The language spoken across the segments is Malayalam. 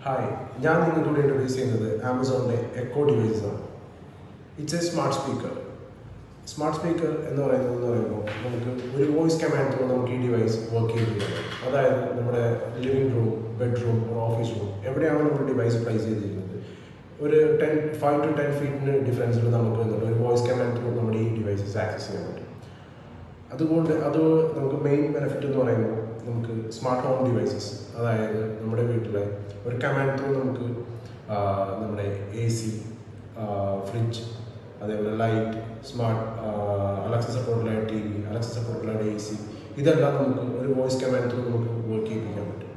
Hi, ഞാൻ നിങ്ങൾക്ക് ഇൻട്രൊഡ്യൂസ് ചെയ്യുന്നത് ആമസോണിൻ്റെ എക്കോ ഡിവൈസ് ആണ്. It's A smart speaker. Smart speaker എന്ന് പറയുമ്പോൾ നമുക്ക് ഒരു വോയിസ് കമാൻഡ് നമുക്ക് ഈ ഡിവൈസ് വർക്ക് ചെയ്തിരിക്കുന്നത്. അതായത് നമ്മുടെ living room, bedroom, office room എവിടെയാണ് നമ്മുടെ ഡിവൈസ് പ്ലേസ് ചെയ്തിരിക്കുന്നത്, ഒരു 5 to 10 ഫീറ്റിന് ഡിഫറൻസിൽ നമുക്ക് ഒരു വോയിസ് കമാൻഡ് നമ്മുടെ ഈ ഡിവൈസസ് ആക്സസ് ചെയ്യാൻ പറ്റും. അതുകൊണ്ട് നമുക്ക് മെയിൻ ബെനിഫിറ്റ് എന്ന് പറയുമ്പോൾ നമുക്ക് സ്മാർട്ട് ഹോം ഡിവൈസസ്, അതായത് നമ്മുടെ വീട്ടിലെ ഒരു കമാൻഡ് ത്രൂ നമുക്ക് നമ്മുടെ AC, ഫ്രിഡ്ജ്, അതേപോലെ ലൈറ്റ്, സ്മാർട്ട് അലക്സ സപ്പോർട്ടുള്ള TV, അലക്സ സപ്പോർട്ടുള്ള AC, ഇതെല്ലാം നമുക്ക് ഒരു വോയിസ് കമാൻഡ് ത്രൂ നമുക്ക് വർക്ക് ചെയ്യിപ്പിക്കാൻ പറ്റും.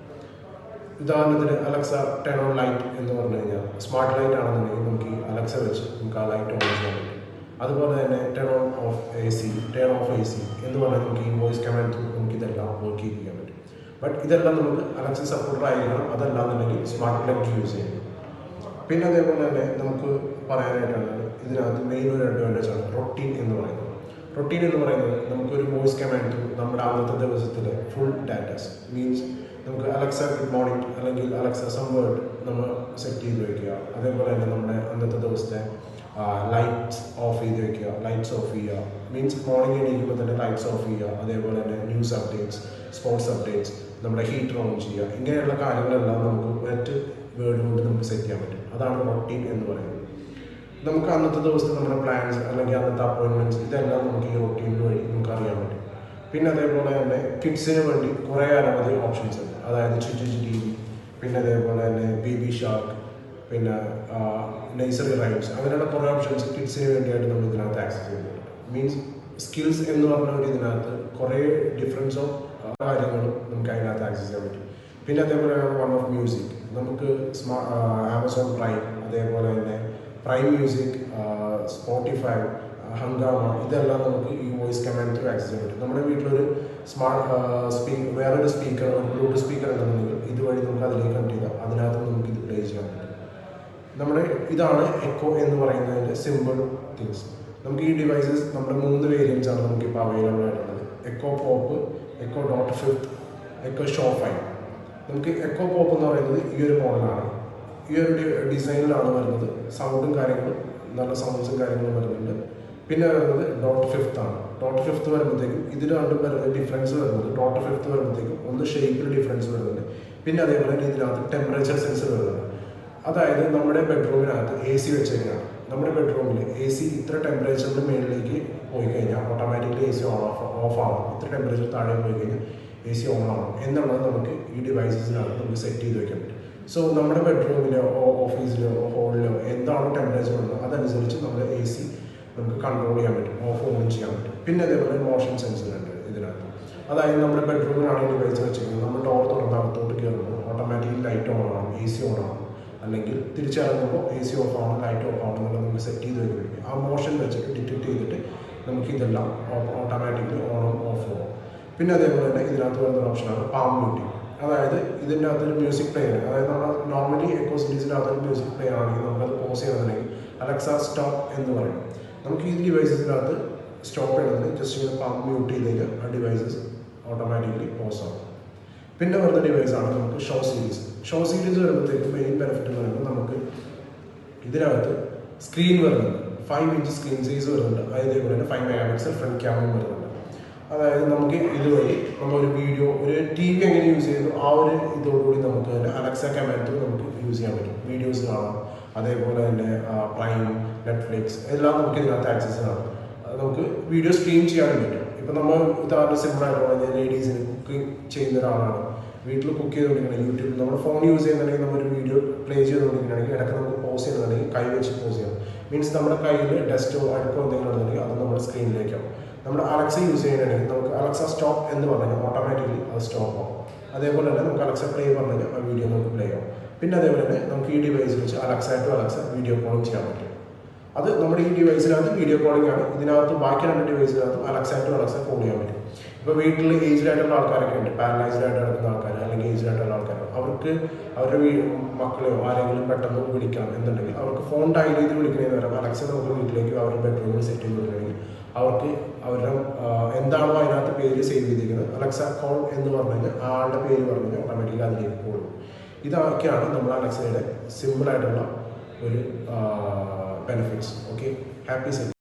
ഉദാഹരണത്തിന് അലക്സ ടേൺ ഓൺ ലൈറ്റ് എന്ന് പറഞ്ഞു കഴിഞ്ഞാൽ സ്മാർട്ട് ലൈറ്റ് ആണെന്നുണ്ടെങ്കിൽ നമുക്ക് ഈ അലക്സ വെച്ച് നമുക്ക് ആ ലൈറ്റ് ഓൺ ചെയ്യാൻ പറ്റും. അതുപോലെ തന്നെ turn on of AC, turn of AC എന്ന് പറഞ്ഞാൽ നമുക്ക് ഈ വോയിസ് കമാൻഡ് ത്രൂ നമുക്ക് ഇതെല്ലാം വർക്ക് ചെയ്യിപ്പിക്കാൻ പറ്റും. ബട്ട് ഇതെല്ലാം നമുക്ക് അലക്സ സപ്പോർട്ടർ ആയിരിക്കണം, അതല്ലാന്നുണ്ടെങ്കിൽ സ്മാർട്ട് പ്ലഗ് യൂസ് ചെയ്യണം. പിന്നെ അതേപോലെ തന്നെ നമുക്ക് പറയാനായിട്ടാണ് ഇതിനകത്ത് മെയിൻ ഒരു അഡ്വാൻറ്റേജ് ആണ് റൊട്ടീൻ എന്ന് പറയുന്നത്. റൊട്ടീൻ എന്ന് പറയുന്നത് നമുക്കൊരു വോയിസ് കമാൻഡ് ത്രൂ നമ്മുടെ അന്നത്തെ ദിവസത്തിലെ ഫുൾ ഡാറ്റാസ് മീൻസ് നമുക്ക് അലക്സ ഗുഡ് മോർണിംഗ് അല്ലെങ്കിൽ അലക്സ സം വേർഡ് നമ്മൾ സെറ്റ് ചെയ്ത് വയ്ക്കുക. അതേപോലെ തന്നെ നമ്മുടെ അന്നത്തെ ദിവസത്തെ ലൈറ്റ്സ് ഓഫ് ചെയ്ത് വയ്ക്കുക, ലൈറ്റ്സ് ഓഫ് ചെയ്യുക മീൻസ് മോർണിംഗ് എണീക്കുമ്പോൾ തന്നെ ലൈറ്റ്സ് ഓഫ് ചെയ്യുക. അതേപോലെ തന്നെ ന്യൂസ് അപ്ഡേറ്റ്സ്, സ്പോർട്സ് അപ്ഡേറ്റ്സ്, നമ്മുടെ ഹീറ്റർ ഓൺ ചെയ്യുക. ഇങ്ങനെയുള്ള കാര്യങ്ങളെല്ലാം നമുക്ക് ഒറ്റ വേർഡ് കൊണ്ട് നമുക്ക് സെറ്റ് ചെയ്യാൻ പറ്റും. അതാണ് റൊട്ടീൻ എന്ന് പറയുന്നത്. നമുക്ക് അന്നത്തെ ദിവസത്തെ നമ്മുടെ പ്ലാൻസ് അല്ലെങ്കിൽ അന്നത്തെ അപ്പോയിൻമെൻറ്റ്സ് ഇതെല്ലാം നമുക്ക് ഈ റൊട്ടീൻ വഴി നമുക്ക് അറിയാൻ പറ്റും. പിന്നെ അതേപോലെ തന്നെ കിഡ്സിന് വേണ്ടി കുറേ അനവധി ഓപ്ഷൻസ് ഉണ്ട്. അതായത് ചുറ്റി TV, പിന്നെ അതേപോലെ തന്നെ BB ഷാർക്ക്, പിന്നെ നഴ്സറി റൈംസ്, അങ്ങനെയുള്ള കുറേ ഓപ്ഷൻസ് കിഡ്സിന് വേണ്ടിയായിട്ട് നമ്മൾ ഇതിനകത്ത് ആക്സസ് ചെയ്യുന്നുണ്ട്. മീൻസ് സ്കിൽസ് എന്ന് പറഞ്ഞ ഒരു ഇതിനകത്ത് കുറേ ഡിഫറൻസ് ഓഫ് കാര്യങ്ങളും നമുക്ക് അതിനകത്ത് ആക്സസ് ചെയ്യാൻ പറ്റും. പിന്നെ അതേപോലെ വൺ ഓഫ് മ്യൂസിക്, നമുക്ക് ആമസോൺ പ്രൈം, അതേപോലെ തന്നെ പ്രൈം മ്യൂസിക്, സ്പോട്ടിഫൈ, ഹംഗാമ, ഇതെല്ലാം നമുക്ക് ഈ വോയിസ് കമാൻഡ് ത്രൂ ആക്സസ് ചെയ്യാൻ പറ്റും. നമ്മുടെ വീട്ടിലൊരു വേറൊരു സ്പീക്കർ, ഒരു ബ്ലൂടൂത്ത് സ്പീക്കർ ഉണ്ടെന്നുണ്ടെങ്കിൽ ഇതുവഴി നമുക്ക് അതിലേക്ക് കണക്ട് ചെയ്താൽ അതിനകത്ത് നമുക്ക് ഇത് പ്ലേ ചെയ്യാൻ പറ്റും. ഇതാണ് എക്കോ എന്ന് പറയുന്നതിൻ്റെ സിമ്പിൾ തിങ്സ്. നമുക്ക് ഈ ഡിവൈസസ് നമ്മുടെ 3 വേരിയൻസ് ആണ് നമുക്കിപ്പോൾ അവൈലബിൾ ആയിട്ടുള്ളത്. Echo Pop, Echo .5, Echo Show 5. നമുക്ക് എക്കോ പോപ്പ് എന്ന് പറയുന്നത് ഈ ഒരു മോഡലാണ്, ഈ ഒരു ഡിസൈനിലാണ് വരുന്നത്. സൗണ്ടും കാര്യങ്ങളും നല്ല സൗണ്ട്സും കാര്യങ്ങളും വരുന്നുണ്ട്. പിന്നെ വരുന്നത് .5 ആണ്. .5 വരുമ്പോഴത്തേക്കും ഇതിൽ രണ്ടും ഡിഫറൻസ് വരുന്നത് .5 വരുമ്പോഴത്തേക്കും ഒന്ന് ഷേപ്പിൽ ഡിഫറൻസ് വരുന്നുണ്ട്. പിന്നെ അതേപോലെ തന്നെ ഇതിനകത്ത് ടെമ്പറേച്ചർ സെൻസർ വരുന്നുണ്ട്. അതായത് നമ്മുടെ ബെഡ്റൂമിനകത്ത് AC വെച്ചേക്കാണ്. നമ്മുടെ ബെഡ്റൂമിൽ AC ഇത്ര ടെമ്പറേച്ചറിന് മുകളിലേക്ക് പോയി കഴിഞ്ഞാൽ ഓട്ടോമാറ്റിക്കലി AC ഓഫ് ആവും. ഇത്ര ടെമ്പറേച്ചർ താഴെ പോയി കഴിഞ്ഞാൽ AC ഓൺ ആവും എന്നുള്ളത് നമുക്ക് ഈ ഡിവൈസസിനകത്ത് നമുക്ക് സെറ്റ് ചെയ്ത് വെക്കാൻ പറ്റും. സോ നമ്മുടെ ബെഡ്റൂമിലോ ഓഫീസിലോ ഹോളിലോ എന്താണോ ടെമ്പറേച്ചർ ഉള്ളത് അതനുസരിച്ച് നമ്മുടെ AC നമുക്ക് കൺട്രോൾ ചെയ്യാൻ പറ്റും, ഓൺ ചെയ്യാൻ പറ്റും. പിന്നെ അതേപോലെ മോഷൻ സെൻസർ ഉണ്ട് ഇതിനകത്ത്. അതായത് നമ്മുടെ ബെഡ്റൂമിലാണ് ഈ ഡിവൈസ് വെച്ചിരിക്കുന്നത്. നമ്മൾ ഡോർ തുറന്ന് അകത്തോട്ട് കയറുമ്പോൾ ഓട്ടോമാറ്റിക്കലി ലൈറ്റ് ഓൺ ആവും, AC ഓൺ ആവും. അല്ലെങ്കിൽ തിരിച്ചിറങ്ങുമ്പോൾ AC ഓഫ് ആവണം, ലൈറ്റ് ഓഫ് ആവണം എന്നുള്ളത് നമുക്ക് സെറ്റ് ചെയ്ത് വെക്കും. ആ മോഷൻ വെച്ചിട്ട് ഡിറ്റക്ട് ചെയ്തിട്ട് നമുക്ക് ഇതെല്ലാം ഓട്ടോമാറ്റിക്കലി ഓണും ഓഫ് ആവും. പിന്നെ അതേപോലെ തന്നെ ഇതിനകത്ത് വരുന്ന ഓപ്ഷനാണ് പാം മ്യൂട്ടിങ്. അതായത് ഇതിൻ്റെ അകത്തൊരു മ്യൂസിക് പ്ലെയർ, അതായത് നമ്മൾ നോർമലി എക്കോ സിരീസിൻ്റെ അകത്തൊരു മ്യൂസിക് പ്ലെയർ ആണെങ്കിൽ നമുക്കത് പോസ് ചെയ്യണമെന്നുണ്ടെങ്കിൽ അലക്സ സ്റ്റോപ്പ് എന്ന് പറയും. നമുക്ക് ഈ ഡിവൈസസിനകത്ത് സ്റ്റോപ്പ് ചെയ്യണമെങ്കിൽ ജസ്റ്റ് ഇങ്ങനെ പാം മ്യൂട്ട് ചെയ്ത് കഴിഞ്ഞാൽ ആ ഡിവൈസസ് ഓട്ടോമാറ്റിക്കലി പോസ് ആവും. പിന്നെ വരുന്ന ഡിവൈസാണ് നമുക്ക് ഷോ സീരീസ്. ഷോ സീരീസ് വരുമ്പോഴത്തേക്കും മെയിൻ ബെനിഫിറ്റ് എന്ന് പറയുമ്പോൾ നമുക്ക് ഇതിനകത്ത് സ്ക്രീൻ വരുന്നുണ്ട്, 5 ഇഞ്ച് സ്ക്രീൻ സൈസ് വരുന്നുണ്ട്. അതേപോലെ തന്നെ 5 മെഗാപിക്സൽ ഫ്രണ്ട് ക്യാമറ വരുന്നുണ്ട്. അതായത് നമുക്ക് ഇതുവഴി നമ്മളൊരു വീഡിയോ, ഒരു TV എങ്ങനെ യൂസ് ചെയ്യുന്നു ആ ഒരു ഇതോടുകൂടി നമുക്ക് തന്നെ അലക്സ കമാൻഡ് നമുക്ക് യൂസ് ചെയ്യാൻ പറ്റും. വീഡിയോസ് കാണാം, അതേപോലെ തന്നെ പ്രൈം, നെറ്റ്ഫ്ലിക്സ് എല്ലാം നമുക്ക് ഇതിനകത്ത് ആക്സസ് കാണാം. നമുക്ക് വീഡിയോ സ്ട്രീം ചെയ്യാനും പറ്റും. ഇപ്പം നമ്മൾ ഉദാഹരണം സിമ്പിളായിട്ട് പറഞ്ഞാൽ ലേഡീസിന് കുക്കിംഗ് ചെയ്യുന്ന ഒരാളാണ്, വീട്ടിൽ കുക്ക് ചെയ്തുകൊണ്ടിരിക്കുകയാണെങ്കിൽ യൂട്യൂബിൽ നമ്മുടെ ഫോൺ യൂസ് ചെയ്യുന്നുണ്ടെങ്കിൽ നമ്മളൊരു വീഡിയോ പ്ലേ ചെയ്തുകൊണ്ടിരിക്കുകയാണെങ്കിൽ ഇടയ്ക്ക് നമുക്ക് പോസ് ചെയ്യുന്നുണ്ടെങ്കിൽ കൈ വെച്ച് പോസ് ചെയ്യാം. മീൻസ് നമ്മുടെ കയ്യിൽ ഡസ്റ്റോ അടുക്കോ എന്തെങ്കിലും ഉണ്ടെങ്കിൽ അത് നമ്മുടെ സ്ക്രീനിലേക്കാവും. നമ്മുടെ അലക്സ യൂസ് ചെയ്യുകയാണെങ്കിൽ നമുക്ക് അലക്സ സ്റ്റോപ്പ് എന്ന് പറഞ്ഞാൽ ഓട്ടോമാറ്റിക്കലി അത് സ്റ്റോപ്പ് ആവും. അതേപോലെ തന്നെ നമുക്ക് അലക്സ പ്ലേ പറഞ്ഞാൽ ആ വീഡിയോ നമുക്ക് പ്ലേ ആവും. പിന്നെ അതേപോലെ തന്നെ നമുക്ക് ഈ ഡിവൈസ് വെച്ച് Alexa to Alexa video calling ചെയ്യാൻ പറ്റും. അത് നമ്മുടെ ഈ ഡിവൈസിനകത്ത് വീഡിയോ കോളിംഗ് ആണ്. ഇതിനകത്ത് ബാക്കി 2 ഡിവൈസിനകത്തും അലക്സ ടു അലക്സ കോൾ ചെയ്യാൻ പറ്റും. ഇപ്പോൾ വീട്ടിൽ ഏജ്ഡ് ആയിട്ടുള്ള ആൾക്കാരൊക്കെ ഉണ്ട്, പാരലൈസ്ഡ് ആയിട്ട് നടക്കുന്ന ആൾക്കാർ അല്ലെങ്കിൽ ഏജ്ഡ് ആയിട്ടുള്ള ആൾക്കാർ, അവർക്ക് അവരുടെ മക്കളെയോ ആരെങ്കിലും പെട്ടെന്ന് വിളിക്കണം എന്നുണ്ടെങ്കിൽ അവർക്ക് ഫോൺ ഡയൽ ചെയ്ത് വിളിക്കുന്നതിന് പകരം അലക്സ നമുക്ക് വീട്ടിലേക്ക് അവരുടെ ബെഡ്റൂമിൽ സെറ്റ് ചെയ്ത് കൊടുക്കണമെങ്കിൽ അവർക്ക് അവരുടെ എന്താണോ അതിനകത്ത് പേര് സേവ് ചെയ്തിരിക്കുന്നത് അലക്സ കോൾ എന്ന് പറഞ്ഞു കഴിഞ്ഞാൽ ആളുടെ പേര് പറഞ്ഞു കഴിഞ്ഞാൽ ഓട്ടോമാറ്റിക്കലി അതിലേക്ക് പോകും. ഇതൊക്കെയാണ് നമ്മൾ അലക്സയുടെ സിമ്പിളായിട്ടുള്ള ഒരു ബെനിഫിറ്റ്സ്. Okay, happy setting.